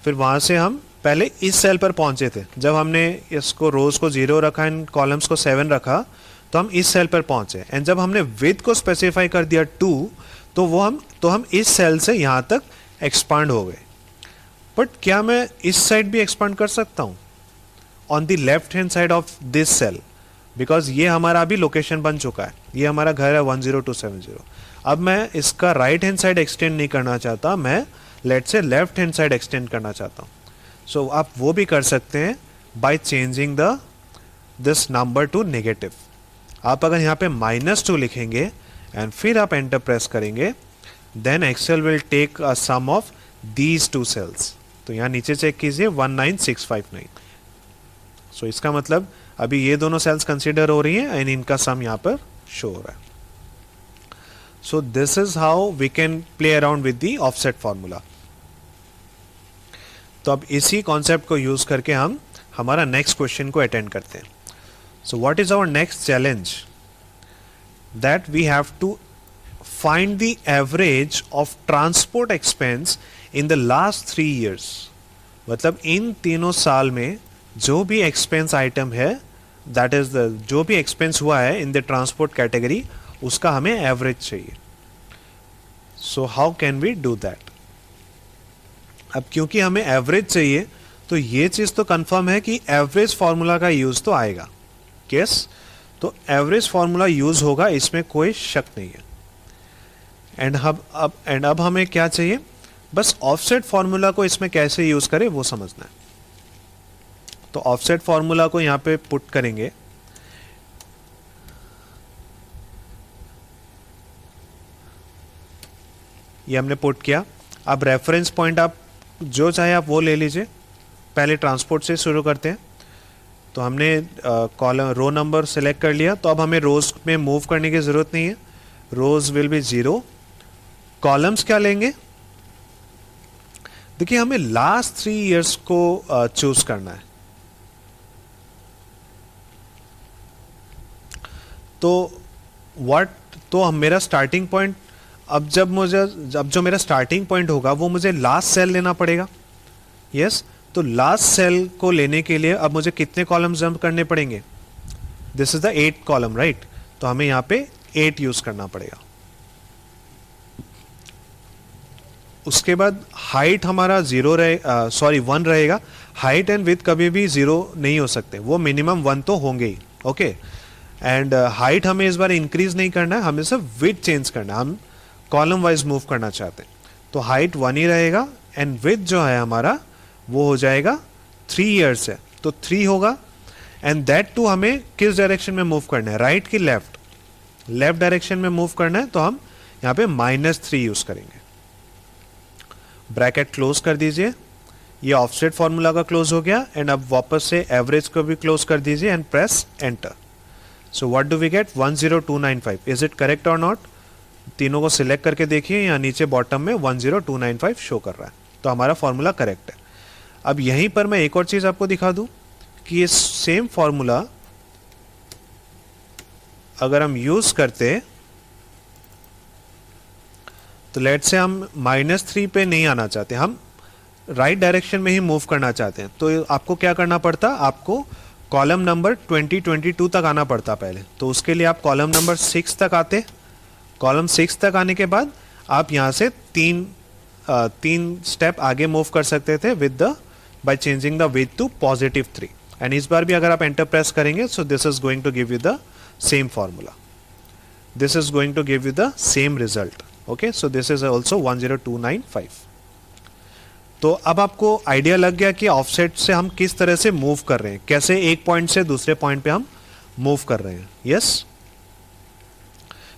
फिर वहां से हम पहले इस सेल पर पहुंचे थे। जब हमने इसको रोज को 0 रखा एंड कॉलम्स को 7 रखा तो हम इस सेल पर पहुंचे, एंड जब हमने विड्थ को स्पेसिफाई कर दिया 2 तो हम इस सेल से यहां तक एक्सपांड हो गए। बट क्या मैं इस साइड भी एक्सपांड कर सकता हूं on the left hand side of this cell, because ये हमारा अभी लोकेशन बन चुका है, ये हमारा घर है 10270। अब मैं इसका राइट हैंड साइड एक्सटेंड नहीं करना चाहता, मैं लेट से लेफ्ट हैंड साइड एक्सटेंड करना चाहता हूं। सो आप वो भी कर सकते हैं by changing this number to negative. आप अगर यहाँ पे -2 लिखेंगे एंड फिर आप एंटर प्रेस करेंगे, then Excel will take a sum of these two cells. तो यहाँ नीचे चेक कीजिए 19659। सो इसका मतलब अभी ये दोनों सेल्स कंसीडर हो रही हैं एंड इनका सम यहाँ पर शो हो रहा है। So this is how we can play around with the offset formula. तो अब इसी कॉन्सेप्ट को यूज करके हम हमारा नेक्स्ट क्वेश्चन को अटेंड करते हैं। So what is our next challenge? That we have to find the average of transport expense in the last 3 years। मतलब इन तीनों साल में जो भी एक्सपेंस आइटम है, दैट इज जो भी एक्सपेंस हुआ है इन द ट्रांसपोर्ट कैटेगरी, उसका हमें एवरेज चाहिए। So how can we do that? अब क्योंकि हमें एवरेज चाहिए तो ये चीज तो कंफर्म है कि एवरेज फॉर्मूला का यूज तो आएगा। यस, तो एवरेज फॉर्मूला यूज होगा, इसमें कोई शक नहीं है। एंड अब हमें क्या चाहिए? बस ऑफसेट फॉर्मूला को इसमें कैसे यूज करें वो समझना है। तो ऑफसेट फॉर्मूला को यहां पे पुट करेंगे। ये हमने पुट किया। अब रेफरेंस पॉइंट आप जो चाहे आप वो ले लीजिए। पहले ट्रांसपोर्ट से शुरू करते हैं। तो हमने कॉलम रो नंबर सेलेक्ट कर लिया, तो अब हमें रोज में मूव करने की जरूरत नहीं है। रोज विल बी 0। कॉलम्स क्या लेंगे? देखिए, हमें लास्ट 3 years को चूज करना है। तो हम मेरा स्टार्टिंग पॉइंट, अब जो मेरा स्टार्टिंग पॉइंट होगा वो मुझे लास्ट सेल लेना पड़ेगा। यस, तो लास्ट सेल को लेने के लिए अब मुझे कितने कॉलम जंप करने पड़ेंगे? This is the 8th column, right? तो हमें यहाँ पे 8 यूज करना पड़ेगा। उसके बाद हाइट हमारा 1 रहेगा। हाइट एंड विड्थ कभी भी 0 नहीं हो सकते, वो मिनिमम 1 तो होंगे ही। ओके, एंड हाइट हमें इस बार इंक्रीज नहीं करना है, हमें सिर्फ विड्थ चेंज करना है। हम कॉलम वाइज मूव करना चाहते हैं, तो हाइट 1 ही रहेगा एंड विड्थ जो है हमारा वो हो जाएगा 3 years है, तो 3 होगा। एंड दैट टू हमें किस डायरेक्शन में मूव करना है? राइट की लेफ्ट? लेफ्ट डायरेक्शन में मूव करना है, तो हम यहाँ पे -3 यूज करेंगे। ब्रैकेट क्लोज कर दीजिए। ये ऑफसेट फॉर्मूला का क्लोज हो गया। एंड अब वापस से एवरेज को भी क्लोज कर दीजिए and press enter. So what do we get? 10295। Is it correct or not? तीनों को सिलेक्ट करके देखिए, यहाँ नीचे बॉटम में 10295 शो कर रहा है, तो हमारा फॉर्मूला करेक्ट है। अब यहीं पर मैं एक और चीज आपको दिखा दूं कि ये सेम फॉर्मूला अगर हम यूज करते तो लेट से हम -3 पे नहीं आना चाहते, हम राइट डायरेक्शन में ही मूव करना चाहते हैं, तो आपको क्या करना पड़ता? आपको कॉलम नंबर 2022 तक आना पड़ता पहले, तो उसके लिए आप कॉलम नंबर 6 तक आते। कॉलम 6 तक आने के बाद आप यहाँ से तीन स्टेप आगे मूव कर सकते थे with the by changing the weight to +3। And इस बार भी अगर आप एंटर प्रेस करेंगे, so this is going to give you the same formula, this is going to give you the same result. Okay, so this is also 10295। तो अब आपको idea लग गया कि ऑफसेट से हम किस तरह से मूव कर रहे हैं, कैसे एक पॉइंट से दूसरे पॉइंट पे हम मूव कर रहे हैं। यस,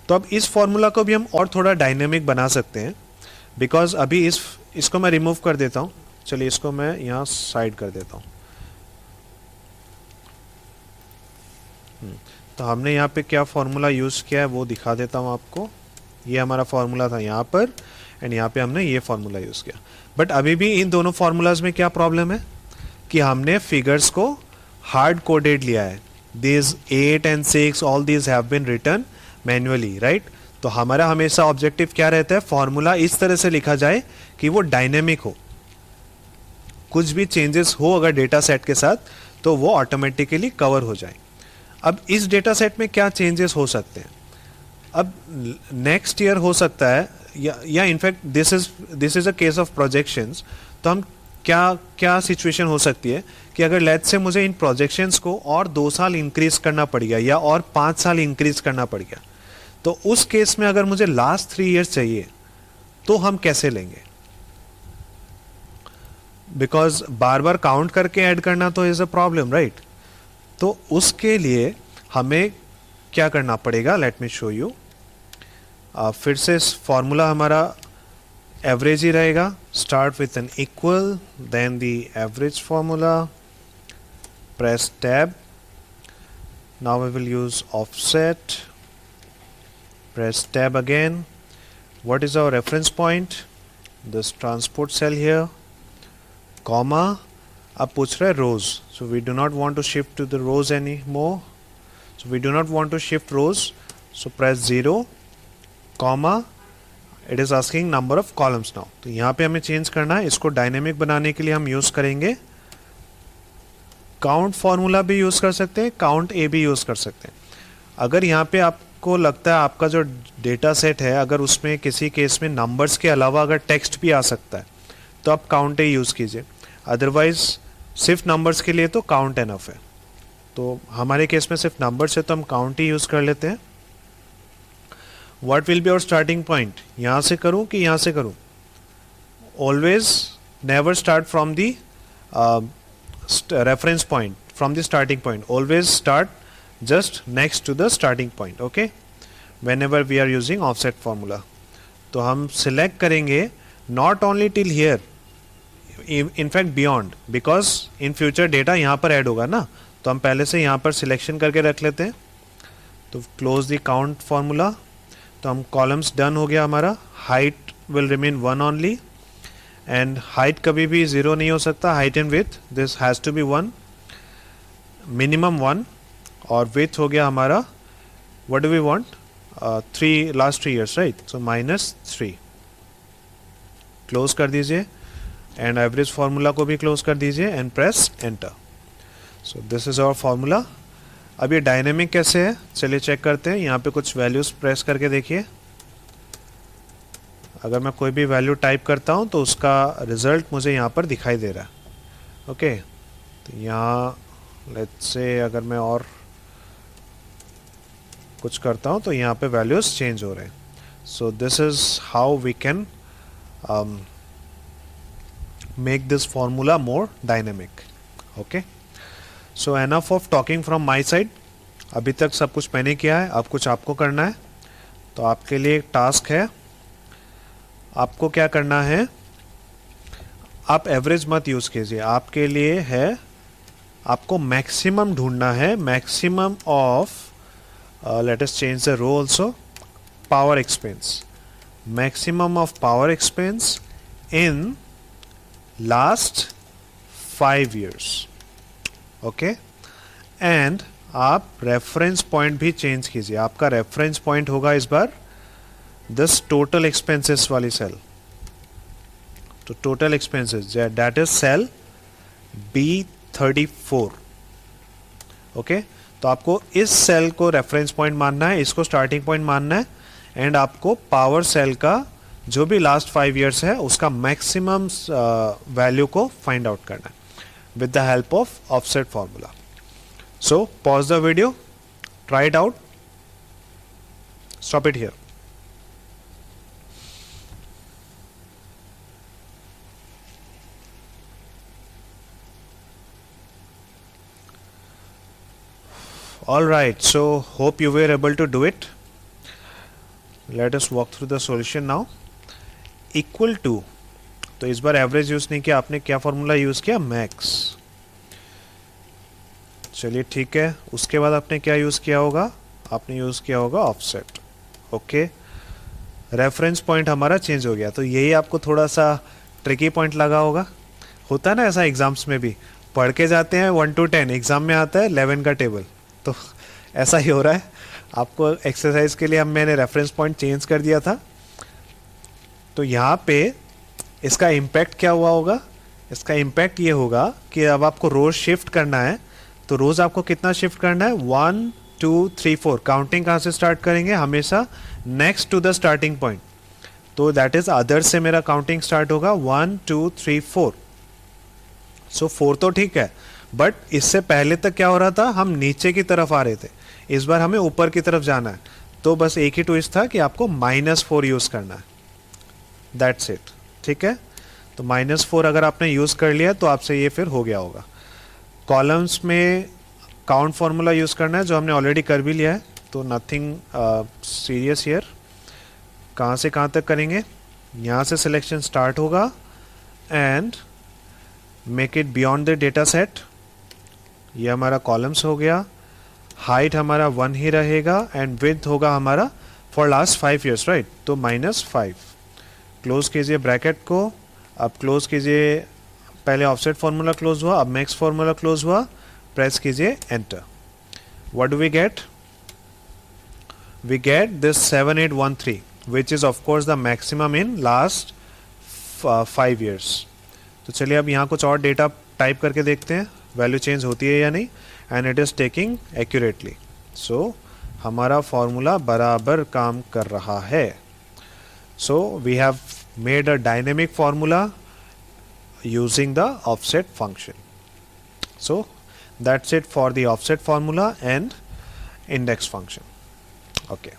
तो अब इस फॉर्मूला को भी हम और थोड़ा डायनेमिक बना सकते हैं, बिकॉज अभी इसको मैं रिमूव कर देता हूं। चलिए इसको मैं यहां साइड कर देता हूं। तो हमने यहाँ पे क्या फॉर्मूला यूज किया है वो दिखा देता हूँ आपको। ये हमारा फॉर्मूला था यहाँ पर, एंड यहाँ पे हमने ये फॉर्मूला यूज किया। बट अभी भी इन दोनों फॉर्मूलाज में क्या प्रॉब्लम है कि हमने फिगर्स को हार्ड कोडेड लिया है। This 8 and 6 all these have been written manually, right. तो हमारा हमेशा ऑब्जेक्टिव क्या रहता है, फॉर्मूला इस तरह से लिखा जाए कि वो डायनेमिक हो, कुछ भी चेंजेस हो अगर डेटा सेट के साथ तो वो ऑटोमेटिकली कवर हो जाए। अब इस डेटा सेट में क्या चेंजेस हो सकते हैं, अब नेक्स्ट ईयर हो सकता है, या in fact this is a case of projections. तो हम क्या सिचुएशन हो सकती है कि अगर लेट्स से मुझे इन प्रोजेक्शंस को और 2 साल इंक्रीज करना पड़ गया या और 5 साल इंक्रीज करना पड़ गया, तो उस केस में अगर मुझे लास्ट 3 इयर्स चाहिए तो हम कैसे लेंगे, बिकॉज बार बार काउंट करके ऐड करना तो इज अ प्रॉब्लम, राइट। तो उसके लिए हमें क्या करना पड़ेगा, लेट मी शो यू। फिर से फॉर्मूला हमारा एवरेज ही रहेगा, start with an equal, then the average formula, press tab, now we will use offset, press tab again. What is our reference point? This transport cell here, comma, अब पूछ रहा है rows, so we do not want to shift to the rows anymore, so we do not want to shift rows, so press 0, comma, it is asking number of columns now। तो यहाँ पे हमें change करना है, इसको dynamic बनाने के लिए हम यूज करेंगे काउंट फॉर्मूला भी यूज कर सकते हैं, काउंट ए भी यूज कर सकते हैं। अगर यहाँ पे आपको लगता है आपका जो डेटा सेट है अगर उसमें किसी केस में नंबर्स के अलावा अगर टेक्स्ट भी आ सकता है तो आप काउंट ए यूज़ कीजिए, अदरवाइज सिर्फ नंबर्स के लिए तो काउंट एनफ है। तो हमारे केस में सिर्फ नंबर्स है तो हम काउंट ही यूज़ कर लेते हैं। What will be our starting point, यहाँ से करूँ कि यहाँ से करूँ, always never start from the reference point, from the starting point, always start just next to the starting point, okay, whenever we are using offset formula। तो हम select करेंगे not only till here, in fact beyond, because in future data यहाँ पर add होगा ना, तो हम पहले से यहाँ पर selection करके रख लेते हैं। तो close the count formula, तो हम columns done हो गया हमारा, height will remain 1 only, and height कभी भी 0 नहीं हो सकता, height and width this has to be 1, minimum 1, और विथ हो गया हमारा what do we want 3 last 3 years, right, so -3। Close कर दीजिए एंड एवरेज फार्मूला को भी क्लोज कर दीजिए and press enter. So this is our formula. अब ये डायनेमिक कैसे है चलिए चेक करते हैं। यहाँ पे कुछ वैल्यूज प्रेस करके देखिए, अगर मैं कोई भी वैल्यू टाइप करता हूँ तो उसका रिजल्ट मुझे यहाँ पर दिखाई दे रहा है, ओके। तो यहाँ लेट्स से अगर मैं और कुछ करता हूँ तो यहाँ पे वैल्यूज चेंज हो रहे हैं। So this is how we can make this formula more dynamic, okay. So enough of talking from my side. अभी तक सब कुछ मैंने किया है, अब कुछ आपको करना है। तो आपके लिए एक टास्क है, आपको क्या करना है, आप एवरेज मत यूज कीजिए, आपके लिए है आपको मैक्सिमम ढूंढना है, maximum of let us change the row also, power expense, maximum of power expense in last 5 years, okay. And आप रेफरेंस पॉइंट भी चेंज कीजिए, आपका रेफरेंस पॉइंट होगा इस बार this total expenses वाली सेल। तो total expenses that is cell B34, okay तो आपको इस सेल को रेफरेंस पॉइंट मानना है, इसको स्टार्टिंग पॉइंट मानना है, एंड आपको पावर सेल का जो भी लास्ट 5 ईयर्स है उसका मैक्सिमम वैल्यू को फाइंड आउट करना है with the help of offset formula. So pause the video, try it out, stop it here. All right, so hope you were able to do it. Let us walk through the solution now. Equal to, तो इस बार average use नहीं किया आपने, क्या formula use किया, max. चलिए ठीक है, उसके बाद आपने क्या यूज किया होगा, आपने यूज किया होगा ऑफसेट. ओके रेफरेंस पॉइंट हमारा चेंज हो गया, तो यही आपको थोड़ा सा ट्रिकी पॉइंट लगा होगा. होता है ना ऐसा एग्जाम्स में भी, पढ़ के जाते हैं 1 to 10, एग्जाम में आता है 11 का टेबल. तो ऐसा ही हो रहा है आपको. एक्सरसाइज के लिए मैंने रेफरेंस पॉइंट चेंज कर दिया था. तो यहाँ पे इसका इम्पैक्ट क्या हुआ होगा, इसका इम्पैक्ट ये होगा कि अब आपको रोज शिफ्ट करना है. तो रोज आपको कितना शिफ्ट करना है, 1 2 3 4. काउंटिंग कहाँ से स्टार्ट करेंगे, हमेशा next to the starting point. तो दैट इज अदर से मेरा काउंटिंग स्टार्ट होगा 1 2 3 4. सो 4 तो ठीक है, बट इससे पहले तक क्या हो रहा था, हम नीचे की तरफ आ रहे थे. इस बार हमें ऊपर की तरफ जाना है. तो बस एक ही ट्विस्ट था कि आपको -4 यूज करना है. That's it. ठीक है, तो -4 अगर आपने यूज कर लिया तो आपसे ये फिर हो गया होगा. कॉलम्स में काउंट फॉर्मूला यूज करना है, जो हमने ऑलरेडी कर भी लिया है. तो नथिंग सीरियस हियर. कहाँ से कहाँ तक करेंगे, यहाँ से सिलेक्शन स्टार्ट होगा and make it beyond the data set. ये हमारा कॉलम्स हो गया. हाइट हमारा 1 ही रहेगा एंड विड्थ होगा हमारा फॉर लास्ट 5 ईयर्स, राइट. तो -5. क्लोज कीजिए ब्रैकेट को. अब क्लोज कीजिए, पहले ऑफसेट फॉर्मूला क्लोज हुआ, अब मैक्स फॉर्मूला क्लोज हुआ. प्रेस कीजिए enter. What do we get, we get this 7813 which is of course the maximum in last 5 years. तो चलिए अब यहाँ कुछ और डेटा टाइप करके देखते हैं वैल्यू चेंज होती है या नहीं. And it is taking accurately. So हमारा फॉर्मूला बराबर काम कर रहा है. So we have made a dynamic formula using the offset function. So that's it for the offset formula and index function. Okay.